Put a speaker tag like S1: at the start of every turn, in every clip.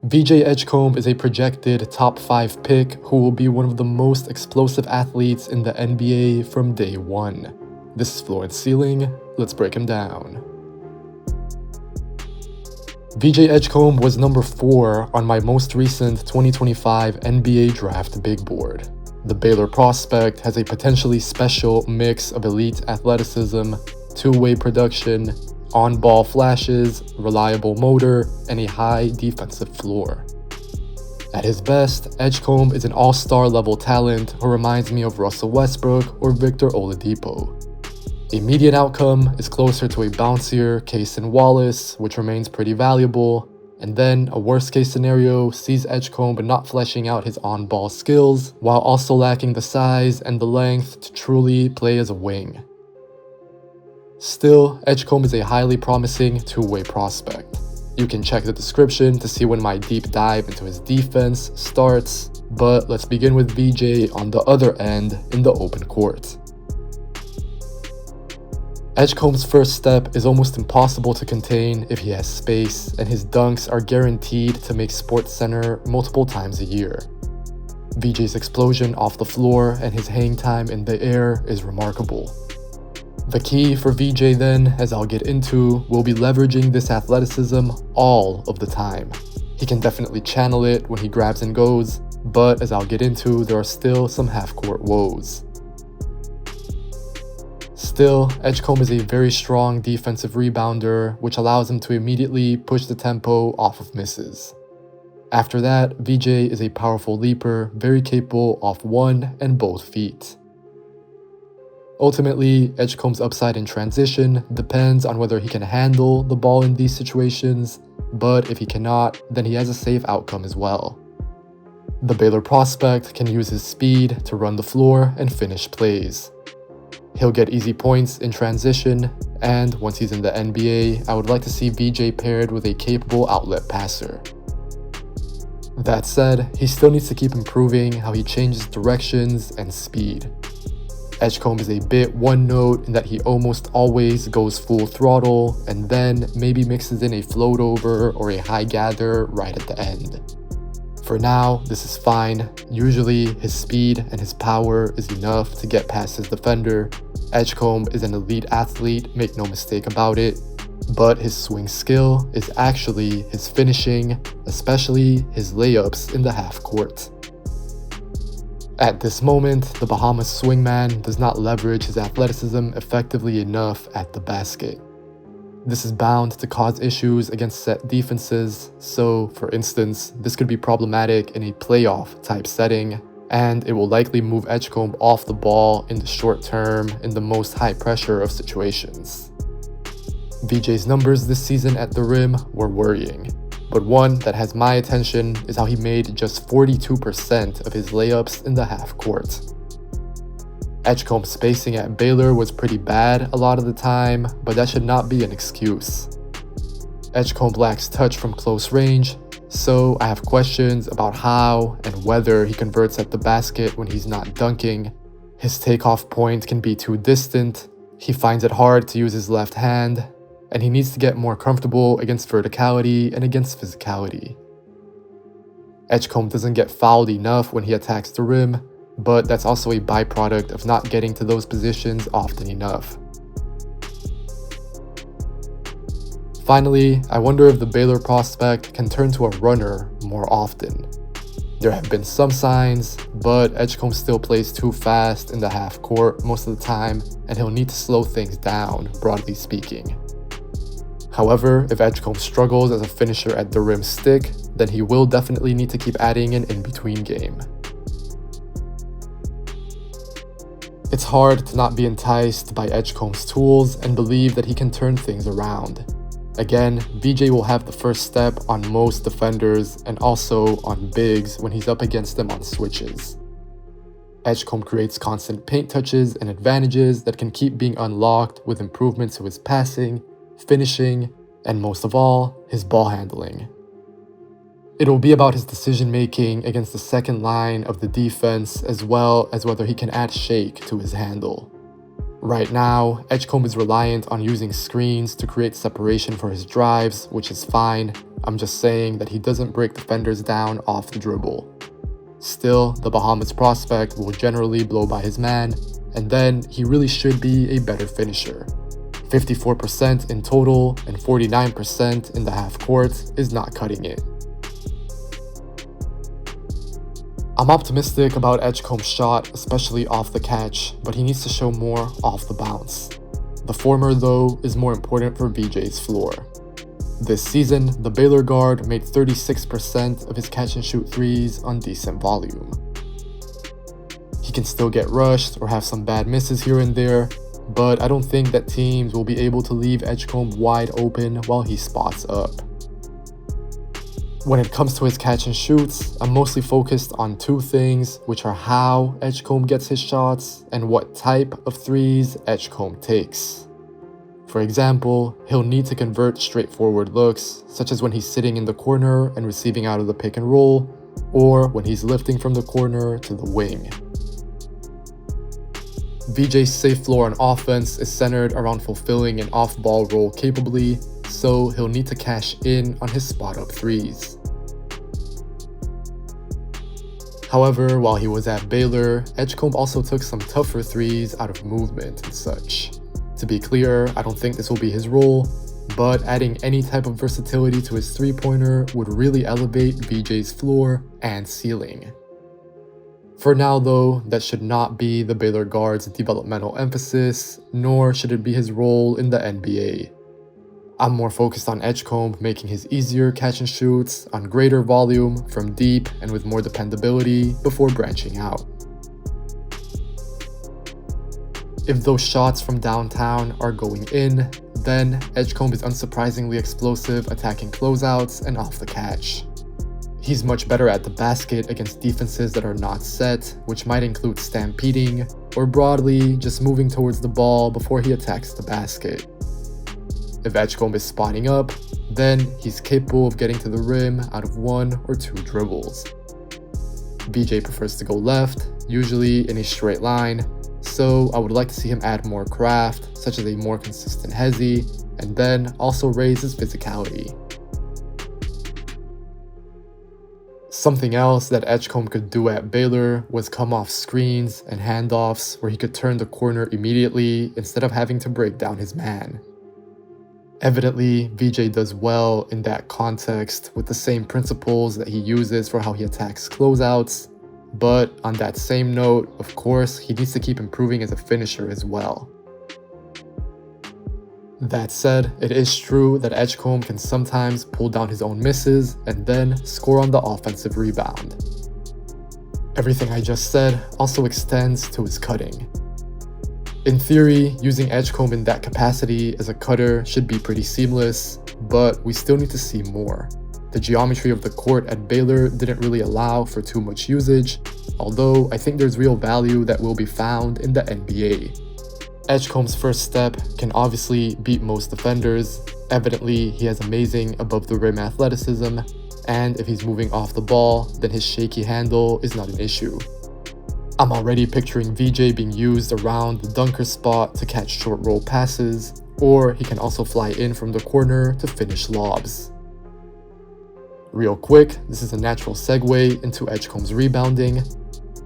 S1: VJ Edgecombe is a projected top 5 pick who will be one of the most explosive athletes in the NBA from day one. This is Floor and Ceiling. Let's break him down. VJ Edgecombe was number 4 on my most recent 2025 NBA Draft Big Board. The Baylor prospect has a potentially special mix of elite athleticism, two-way production, on-ball flashes, reliable motor, and a high defensive floor. At his best, Edgecombe is an all-star level talent who reminds me of Russell Westbrook or Victor Oladipo. A median outcome is closer to a bouncier Cason Wallace, which remains pretty valuable, and then a worst-case scenario sees Edgecombe not fleshing out his on-ball skills, while also lacking the size and the length to truly play as a wing. Still, Edgecombe is a highly promising two-way prospect. You can check the description to see when my deep dive into his defense starts, but let's begin with VJ on the other end in the open court. Edgecombe's first step is almost impossible to contain if he has space, and his dunks are guaranteed to make SportsCenter multiple times a year. VJ's explosion off the floor and his hang time in the air is remarkable. The key for VJ then, as I'll get into, will be leveraging this athleticism all of the time. He can definitely channel it when he grabs and goes, but as I'll get into, there are still some half-court woes. Still, Edgecombe is a very strong defensive rebounder, which allows him to immediately push the tempo off of misses. After that, VJ is a powerful leaper, very capable off one and both feet. Ultimately, Edgecombe's upside in transition depends on whether he can handle the ball in these situations, but if he cannot, then he has a safe outcome as well. The Baylor prospect can use his speed to run the floor and finish plays. He'll get easy points in transition, and once he's in the NBA, I would like to see VJ paired with a capable outlet passer. That said, he still needs to keep improving how he changes directions and speed. Edgecombe is a bit one note in that he almost always goes full throttle and then maybe mixes in a float over or a high gather right at the end. For now, this is fine. Usually, his speed and his power is enough to get past his defender. Edgecombe is an elite athlete, make no mistake about it, but his swing skill is actually his finishing, especially his layups in the half court. At this moment, the Bahamas swingman does not leverage his athleticism effectively enough at the basket. This is bound to cause issues against set defenses, so for instance, this could be problematic in a playoff type setting, and it will likely move Edgecombe off the ball in the short term in the most high pressure of situations. VJ's numbers this season at the rim were worrying, but one that has my attention is how he made just 42% of his layups in the half court. Edgecombe's spacing at Baylor was pretty bad a lot of the time, but that should not be an excuse. Edgecombe lacks touch from close range, so I have questions about how and whether he converts at the basket when he's not dunking. His takeoff point can be too distant, he finds it hard to use his left hand, and he needs to get more comfortable against verticality and against physicality. Edgecombe doesn't get fouled enough when he attacks the rim, but that's also a byproduct of not getting to those positions often enough. Finally, I wonder if the Baylor prospect can turn to a runner more often. There have been some signs, but Edgecombe still plays too fast in the half court most of the time, and he'll need to slow things down, broadly speaking. However, if Edgecombe struggles as a finisher at the rim stick, then he will definitely need to keep adding an in-between game. It's hard to not be enticed by Edgecombe's tools and believe that he can turn things around. Again, VJ will have the first step on most defenders and also on bigs when he's up against them on switches. Edgecombe creates constant paint touches and advantages that can keep being unlocked with improvements to his passing, finishing, and most of all, his ball handling. It'll be about his decision making against the second line of the defense as well as whether he can add shake to his handle. Right now, Edgecombe is reliant on using screens to create separation for his drives, which is fine. I'm just saying that he doesn't break defenders down off the dribble. Still, the Bahamas prospect will generally blow by his man, and then he really should be a better finisher. 54% in total and 49% in the half court is not cutting it. I'm optimistic about Edgecombe's shot, especially off the catch, but he needs to show more off the bounce. The former, though, is more important for VJ's floor. This season, the Baylor guard made 36% of his catch-and-shoot threes on decent volume. He can still get rushed or have some bad misses here and there, but I don't think that teams will be able to leave Edgecombe wide open while he spots up. When it comes to his catch-and-shoots, I'm mostly focused on two things, which are how Edgecombe gets his shots and what type of threes Edgecombe takes. For example, he'll need to convert straightforward looks, such as when he's sitting in the corner and receiving out of the pick and roll, or when he's lifting from the corner to the wing. VJ's safe floor on offense is centered around fulfilling an off-ball role capably, so he'll need to cash in on his spot-up threes. However, while he was at Baylor, Edgecombe also took some tougher threes out of movement and such. To be clear, I don't think this will be his role, but adding any type of versatility to his three-pointer would really elevate VJ's floor and ceiling. For now though, that should not be the Baylor guard's developmental emphasis, nor should it be his role in the NBA. I'm more focused on Edgecombe making his easier catch and shoots on greater volume from deep and with more dependability before branching out. If those shots from downtown are going in, then Edgecombe is unsurprisingly explosive attacking closeouts and off the catch. He's much better at the basket against defenses that are not set, which might include stampeding, or broadly just moving towards the ball before he attacks the basket. If Edgecombe is spotting up, then he's capable of getting to the rim out of 1 or 2 dribbles. VJ prefers to go left, usually in a straight line, so I would like to see him add more craft, such as a more consistent hezzy, and then also raise his physicality. Something else that Edgecombe could do at Baylor was come off screens and handoffs where he could turn the corner immediately instead of having to break down his man. Evidently, VJ does well in that context with the same principles that he uses for how he attacks closeouts, but on that same note, of course, he needs to keep improving as a finisher as well. That said, it is true that Edgecombe can sometimes pull down his own misses and then score on the offensive rebound. Everything I just said also extends to his cutting. In theory, using Edgecombe in that capacity as a cutter should be pretty seamless, but we still need to see more. The geometry of the court at Baylor didn't really allow for too much usage, although I think there's real value that will be found in the NBA. Edgecombe's first step can obviously beat most defenders. Evidently, he has amazing above-the-rim athleticism, and if he's moving off the ball, then his shaky handle is not an issue. I'm already picturing VJ being used around the dunker spot to catch short roll passes, or he can also fly in from the corner to finish lobs. Real quick, this is a natural segue into Edgecombe's rebounding.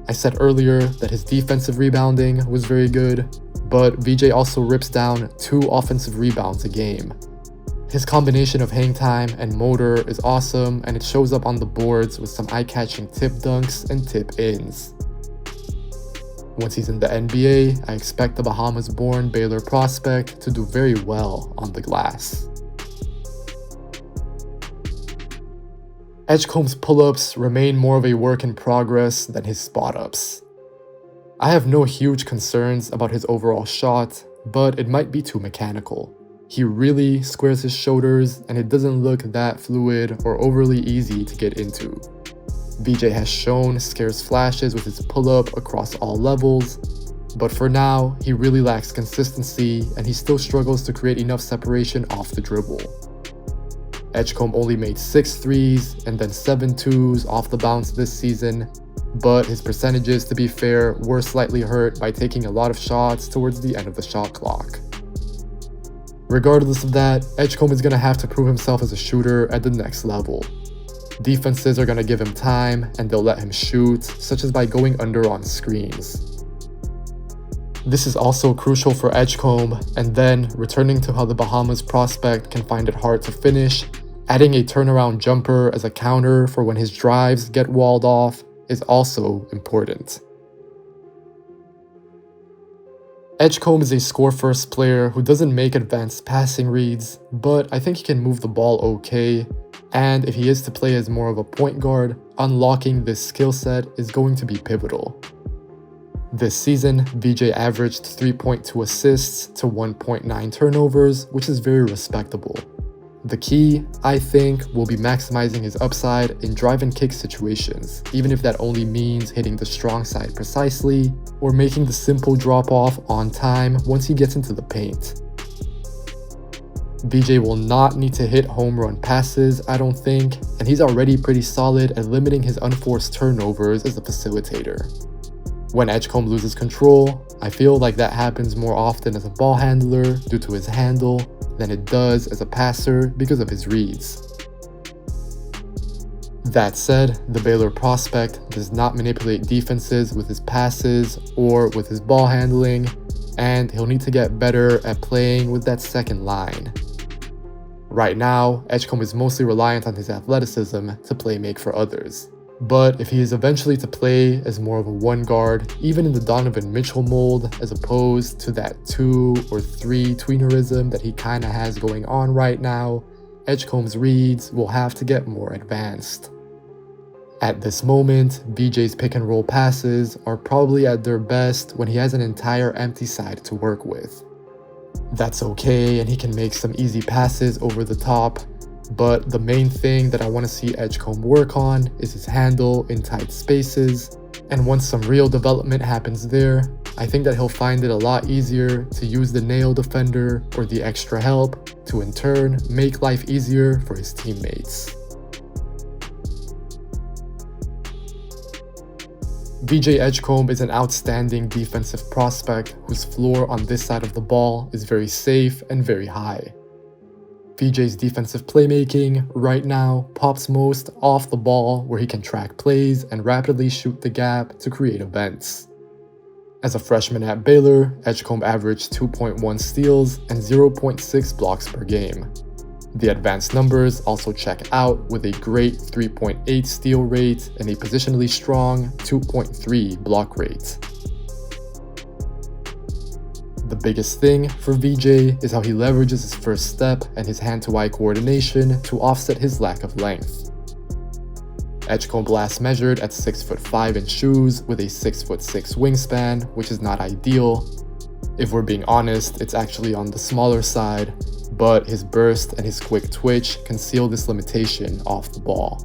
S1: I said earlier that his defensive rebounding was very good, but VJ also rips down 2 offensive rebounds a game. His combination of hang time and motor is awesome, and it shows up on the boards with some eye-catching tip dunks and tip ins. Once he's in the NBA, I expect the Bahamas-born Baylor prospect to do very well on the glass. Edgecombe's pull-ups remain more of a work in progress than his spot-ups. I have no huge concerns about his overall shot, but it might be too mechanical. He really squares his shoulders and it doesn't look that fluid or overly easy to get into. VJ has shown scarce flashes with his pull-up across all levels, but for now, he really lacks consistency and he still struggles to create enough separation off the dribble. Edgecombe only made 6 threes and then 7 twos off the bounce this season, but his percentages, to be fair, were slightly hurt by taking a lot of shots towards the end of the shot clock. Regardless of that, Edgecombe is going to have to prove himself as a shooter at the next level. Defenses are going to give him time and they'll let him shoot, such as by going under on screens. This is also crucial for Edgecombe, and then returning to how the Bahamas prospect can find it hard to finish, adding a turnaround jumper as a counter for when his drives get walled off is also important. Edgecombe is a score-first player who doesn't make advanced passing reads, but I think he can move the ball okay, and if he is to play as more of a point guard, unlocking this skill set is going to be pivotal. This season, VJ averaged 3.2 assists to 1.9 turnovers, which is very respectable. The key, I think, will be maximizing his upside in drive and kick situations, even if that only means hitting the strong side precisely, or making the simple drop-off on time once he gets into the paint. VJ will not need to hit home run passes, I don't think, and he's already pretty solid at limiting his unforced turnovers as a facilitator. When Edgecombe loses control, I feel like that happens more often as a ball handler due to his handle than it does as a passer because of his reads. That said, the Baylor prospect does not manipulate defenses with his passes or with his ball handling, and he'll need to get better at playing with that second line. Right now, Edgecombe is mostly reliant on his athleticism to play-make for others. But if he is eventually to play as more of a one guard, even in the Donovan Mitchell mold, as opposed to that 2 or 3 tweenerism that he kinda has going on right now, Edgecombe's reads will have to get more advanced. At this moment, VJ's pick and roll passes are probably at their best when he has an entire empty side to work with. That's okay, and he can make some easy passes over the top, but the main thing that I want to see Edgecombe work on is his handle in tight spaces, and once some real development happens there, I think that he'll find it a lot easier to use the nail defender or the extra help to in turn make life easier for his teammates. VJ Edgecombe is an outstanding defensive prospect whose floor on this side of the ball is very safe and very high. VJ's defensive playmaking right now pops most off the ball, where he can track plays and rapidly shoot the gap to create events. As a freshman at Baylor, Edgecombe averaged 2.1 steals and 0.6 blocks per game. The advanced numbers also check out with a great 3.8 steal rate and a positionally strong 2.3 block rate. The biggest thing for VJ is how he leverages his first step and his hand-to-eye coordination to offset his lack of length. Edgecombe last measured at 6'5" in shoes with a 6'6" wingspan, which is not ideal. If we're being honest, it's actually on the smaller side, but his burst and his quick twitch conceal this limitation off the ball.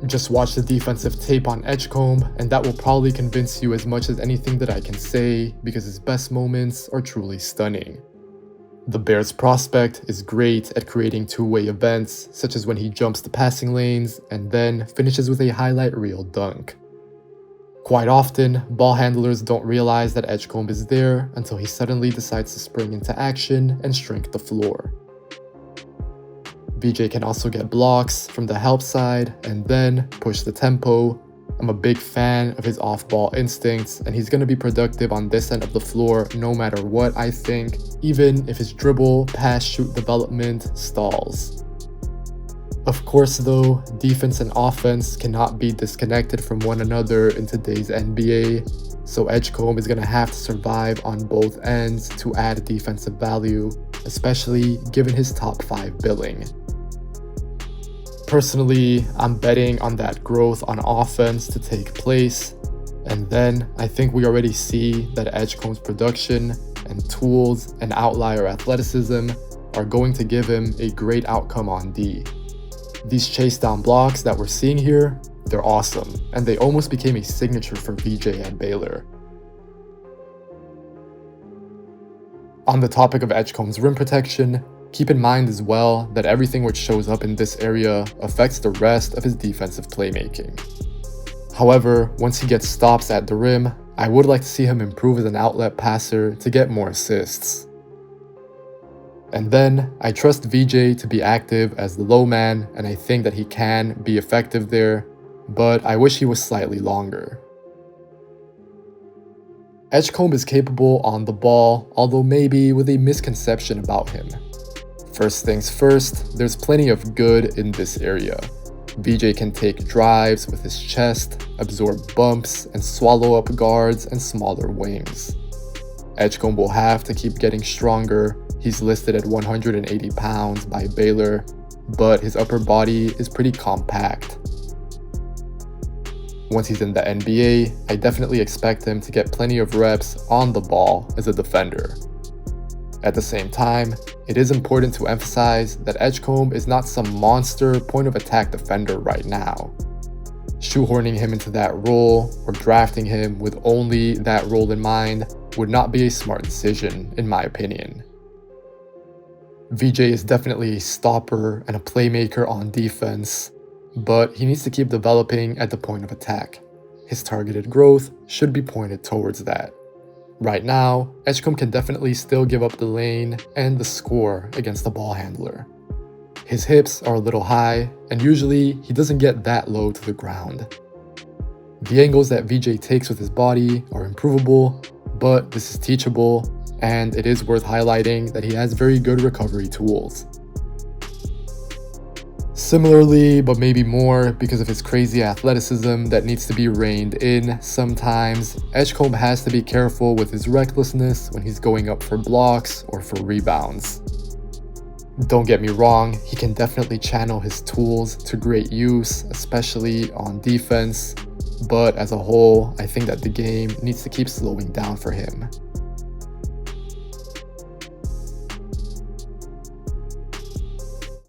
S1: Just watch the defensive tape on Edgecombe, and that will probably convince you as much as anything that I can say, because his best moments are truly stunning. The Bears prospect is great at creating two-way events, such as when he jumps the passing lanes and then finishes with a highlight reel dunk. Quite often, ball handlers don't realize that Edgecombe is there until he suddenly decides to spring into action and shrink the floor. VJ can also get blocks from the help side and then push the tempo. I'm a big fan of his off-ball instincts, and he's going to be productive on this end of the floor no matter what, I think, even if his dribble, pass, shoot development stalls. Of course though, defense and offense cannot be disconnected from one another in today's NBA, so Edgecombe is going to have to survive on both ends to add defensive value, especially given his top 5 billing. Personally, I'm betting on that growth on offense to take place, and then I think we already see that Edgecombe's production and tools and outlier athleticism are going to give him a great outcome on D. These chase down blocks that we're seeing here, they're awesome, and they almost became a signature for VJ at Baylor. On the topic of Edgecombe's rim protection, keep in mind as well that everything which shows up in this area affects the rest of his defensive playmaking. However, once he gets stops at the rim, I would like to see him improve as an outlet passer to get more assists. And then, I trust VJ to be active as the low man, and I think that he can be effective there, but I wish he was slightly longer. Edgecombe is capable on the ball, although maybe with a misconception about him. First things first, there's plenty of good in this area. VJ can take drives with his chest, absorb bumps, and swallow up guards and smaller wings. Edgecombe will have to keep getting stronger. He's listed at 180 pounds by Baylor, but his upper body is pretty compact. Once he's in the NBA, I definitely expect him to get plenty of reps on the ball as a defender. At the same time, it is important to emphasize that Edgecombe is not some monster point of attack defender right now. Shoehorning him into that role or drafting him with only that role in mind would not be a smart decision, in my opinion. VJ is definitely a stopper and a playmaker on defense, but he needs to keep developing at the point of attack. His targeted growth should be pointed towards that. Right now, Edgecombe can definitely still give up the lane and the score against the ball handler. His hips are a little high, and usually he doesn't get that low to the ground. The angles that VJ takes with his body are improvable, but this is teachable, and it is worth highlighting that he has very good recovery tools. Similarly, but maybe more because of his crazy athleticism that needs to be reined in sometimes, Edgecombe has to be careful with his recklessness when he's going up for blocks or for rebounds. Don't get me wrong, he can definitely channel his tools to great use, especially on defense, but as a whole, I think that the game needs to keep slowing down for him.